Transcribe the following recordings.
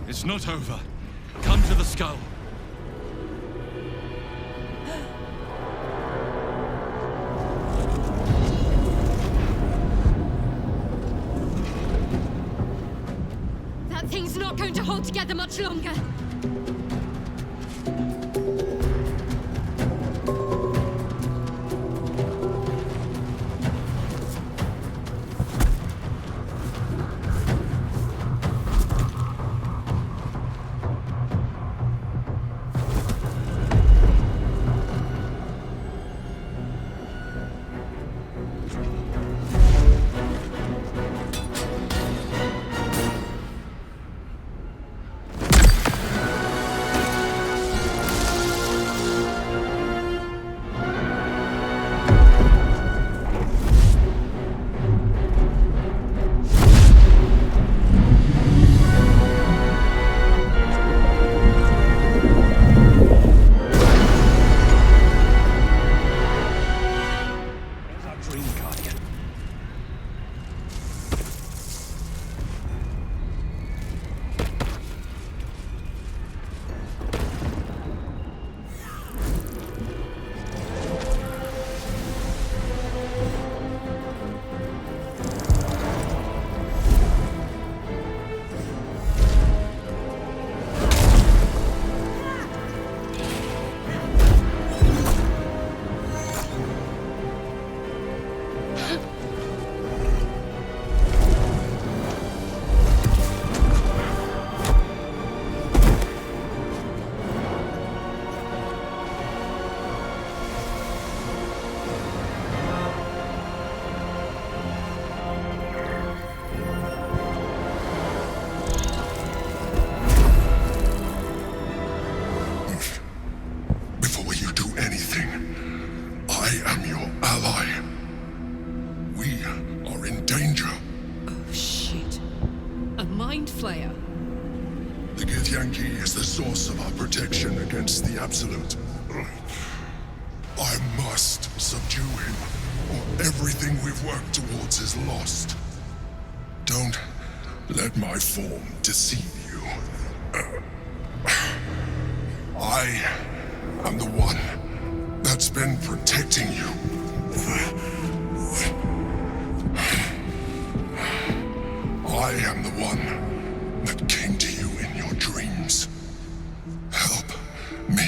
It's not over. Come to the skull. That thing's not going to hold together much longer. Source of our protection against the Absolute. I must subdue him, or everything we've worked towards is lost. Don't let my form deceive you. I am the one that's been protecting you. I am the one that came to you in your dreams. Help me.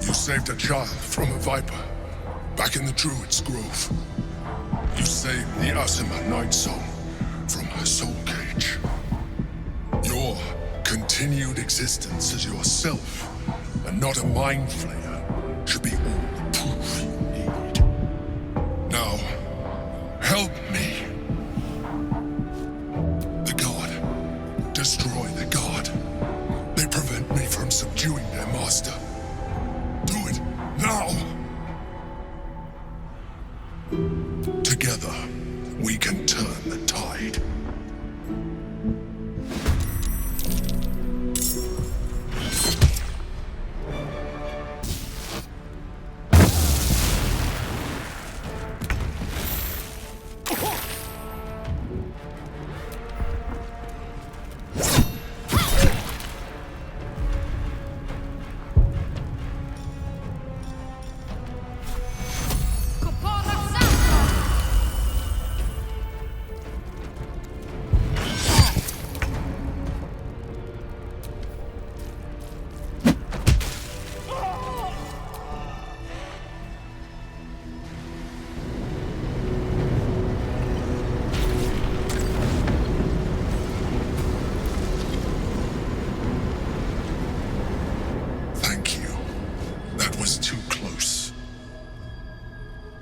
You saved a child from a viper back in the Druid's Grove. You saved the Asima Night Song from her soul cage. Your continued existence as yourself and not a mind flayer should be all the proof you need. Now, help me. The God. Destroy the God. They prevent me from subduing their master. Do it now! Together, we can turn the tide.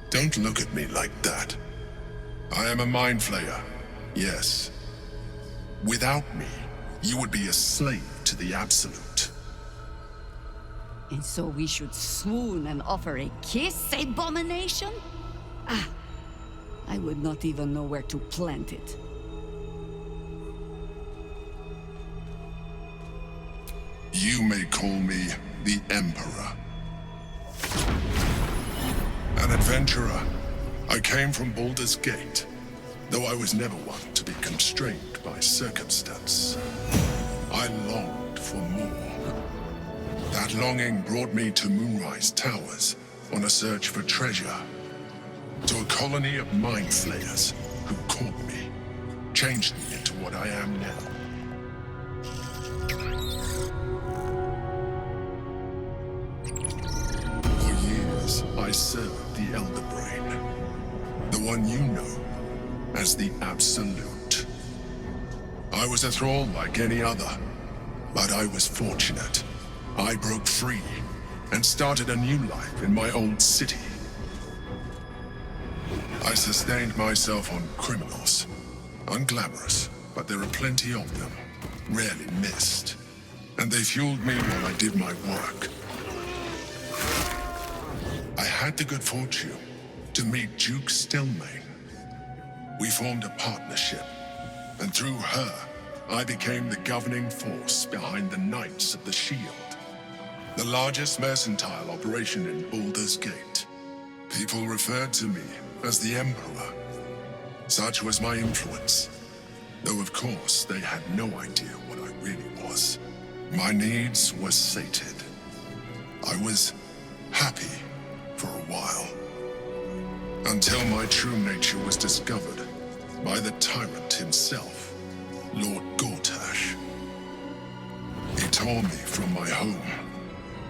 Don't look at me like that. I am a mind flayer, yes. Without me, you would be a slave to the Absolute. And so we should swoon and offer a kiss, abomination? Ah, I would not even know where to plant it. You may call me the Emperor. An adventurer. I came from Baldur's Gate. Though I was never one to be constrained by circumstance, I longed for more. That longing brought me to Moonrise Towers on a search for treasure, to a colony of mind flayers who caught me, changed me into what I am now. For years, I served the Elder Brain, the one you know as the Absolute. I was a thrall like any other, but I was fortunate. I broke free and started a new life in my old city. I sustained myself on criminals. Unglamorous, but there are plenty of them, rarely missed. And they fueled me while I did my work. I had the good fortune to meet Duke Stelmane. We formed a partnership, and through her, I became the governing force behind the Knights of the Shield, the largest mercantile operation in Baldur's Gate. People referred to me as the Emperor. Such was my influence, though of course they had no idea what I really was. My needs were sated. I was happy for a while, until my true nature was discovered by the tyrant himself, Lord Gortash. He tore me from my home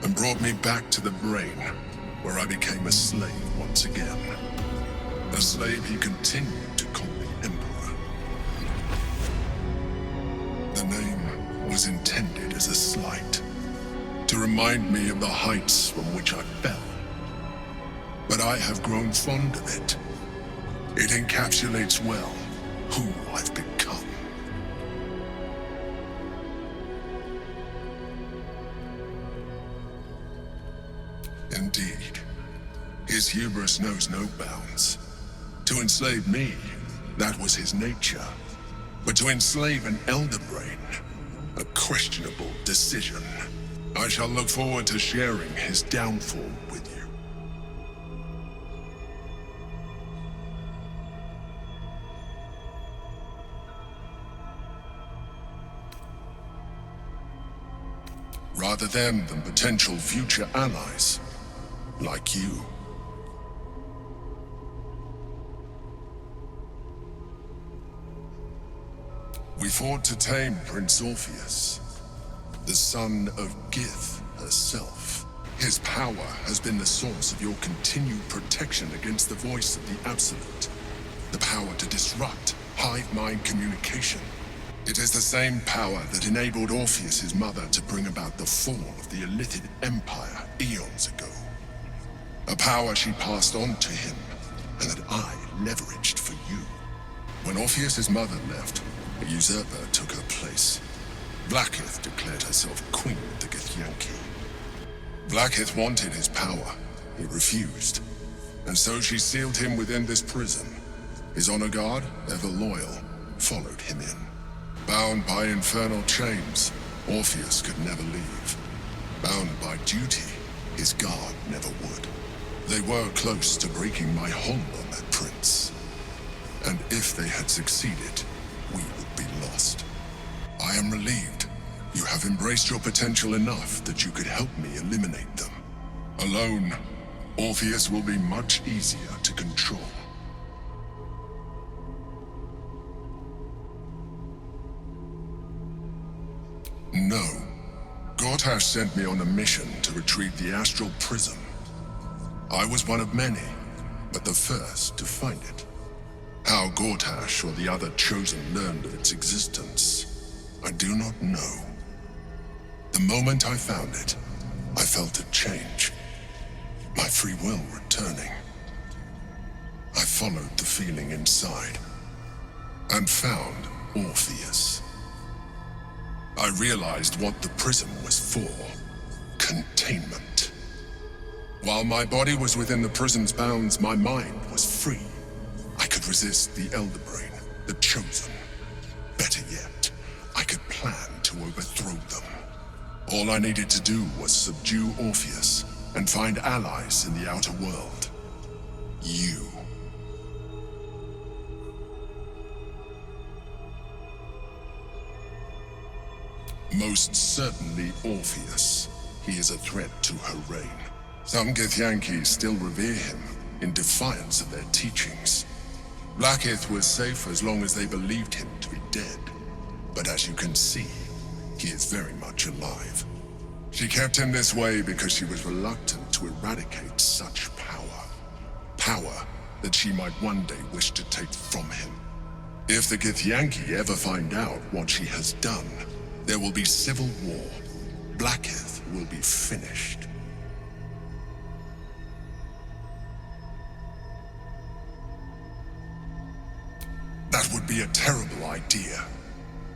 and brought me back to the Brain, where I became a slave once again. A slave he continued to call the Emperor. The name was intended as a slight, to remind me of the heights from which I fell. But I have grown fond of it. It encapsulates well who I've become. Indeed, his hubris knows no bounds. To enslave me, that was his nature. But to enslave an Elder Brain, a questionable decision. I shall look forward to sharing his downfall with you. Rather than potential future allies, like you. We fought to tame Prince Orpheus, the son of Gith herself. His power has been the source of your continued protection against the voice of the Absolute. The power to disrupt hive mind communication. It is the same power that enabled Orpheus's mother to bring about the fall of the Illithid Empire eons ago. A power she passed on to him, and that I leveraged for you. When Orpheus's mother left, a usurper took her place. Blackith declared herself queen of the Githyanki. Blackith wanted his power. He refused. And so she sealed him within this prison. His honor guard, ever loyal, followed him in. Bound by infernal chains, Orpheus could never leave. Bound by duty, his guard never would. They were close to breaking my hold on that prince. And if they had succeeded, we would be lost. I am relieved. You have embraced your potential enough that you could help me eliminate them. Alone, Orpheus will be much easier to control. No. Gortash sent me on a mission to retrieve the Astral Prism. I was one of many, but the first to find it. How Gortash or the other Chosen learned of its existence, I do not know. The moment I found it, I felt a change. My free will returning. I followed the feeling inside, and found Orpheus. I realized what the prism was for. Containment. While my body was within the prison's bounds, my mind was free. I could resist the Elder Brain, the Chosen. Better yet, I could plan to overthrow them. All I needed to do was subdue Orpheus and find allies in the outer world. You. Most certainly Orpheus. He is a threat to her reign. Some Githyanki still revere him, in defiance of their teachings. Blackith was safe as long as they believed him to be dead. But as you can see, he is very much alive. She kept him this way because she was reluctant to eradicate such power. Power that she might one day wish to take from him. If the Githyanki ever find out what she has done, there will be civil war. Blackith will be finished. That would be a terrible idea.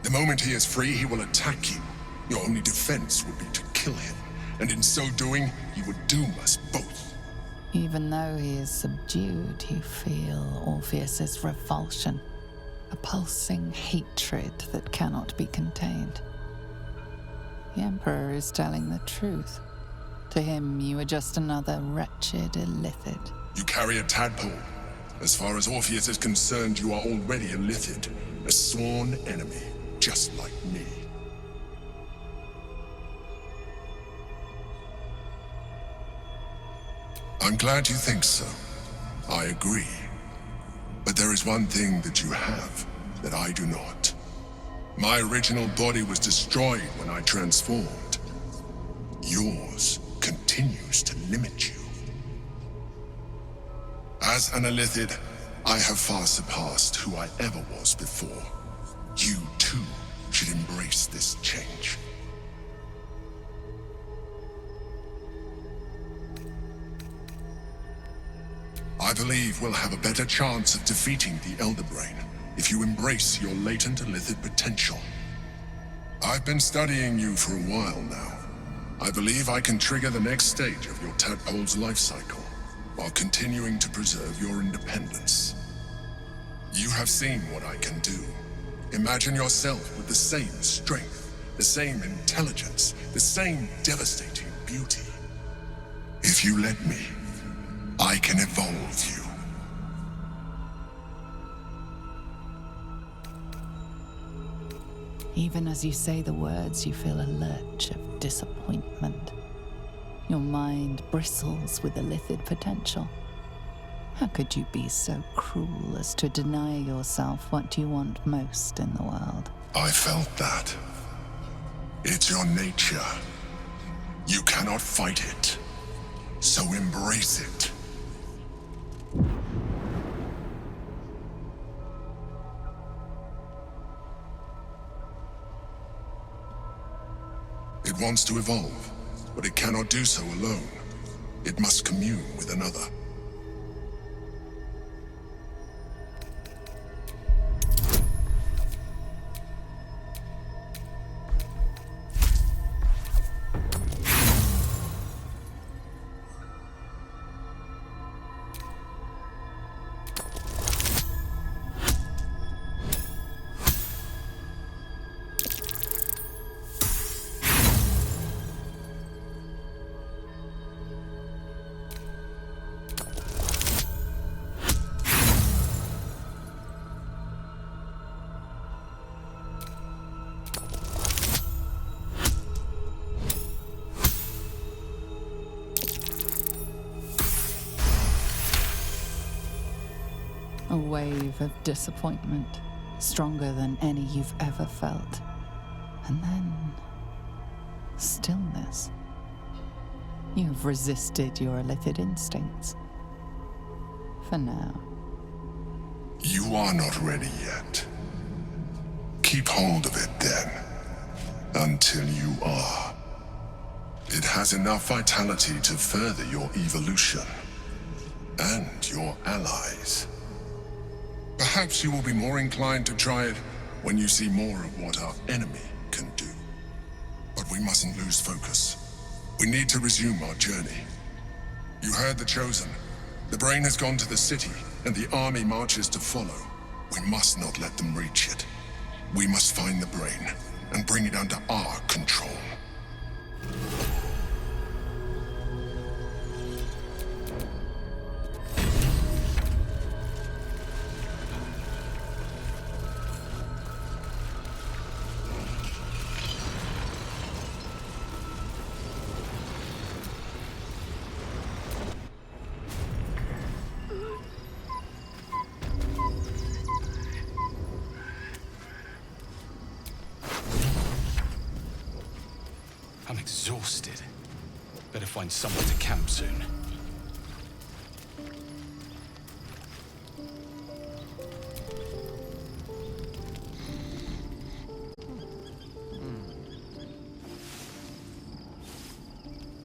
The moment he is free, he will attack you. Your only defense would be to kill him, and in so doing, you would doom us both. Even though he is subdued, you feel Orpheus's revulsion, a pulsing hatred that cannot be contained. The Emperor is telling the truth. To him, you are just another wretched illithid. You carry a tadpole. As far as Orpheus is concerned, you are already a Lithid, a sworn enemy, just like me. I'm glad you think so. I agree. But there is one thing that you have that I do not. My original body was destroyed when I transformed. Yours continues to limit you. As an Illithid, I have far surpassed who I ever was before. You, too, should embrace this change. I believe we'll have a better chance of defeating the Elder Brain if you embrace your latent Illithid potential. I've been studying you for a while now. I believe I can trigger the next stage of your tadpole's life cycle, while continuing to preserve your independence. You have seen what I can do. Imagine yourself with the same strength, the same intelligence, the same devastating beauty. If you let me, I can evolve you. Even as you say the words, you feel a lurch of disappointment. Your mind bristles with illithid potential. How could you be so cruel as to deny yourself what you want most in the world? I felt that. It's your nature. You cannot fight it. So embrace it. It wants to evolve, but it cannot do so alone. It must commune with another. A wave of disappointment, stronger than any you've ever felt. And then, stillness. You've resisted your illithid instincts. For now. You are not ready yet. Keep hold of it then, until you are. It has enough vitality to further your evolution, and your allies. Perhaps you will be more inclined to try it when you see more of what our enemy can do. But we mustn't lose focus. We need to resume our journey. You heard the Chosen. The Brain has gone to the city, and the army marches to follow. We must not let them reach it. We must find the Brain, and bring it under our control. I'm exhausted. Better find somewhere to camp soon.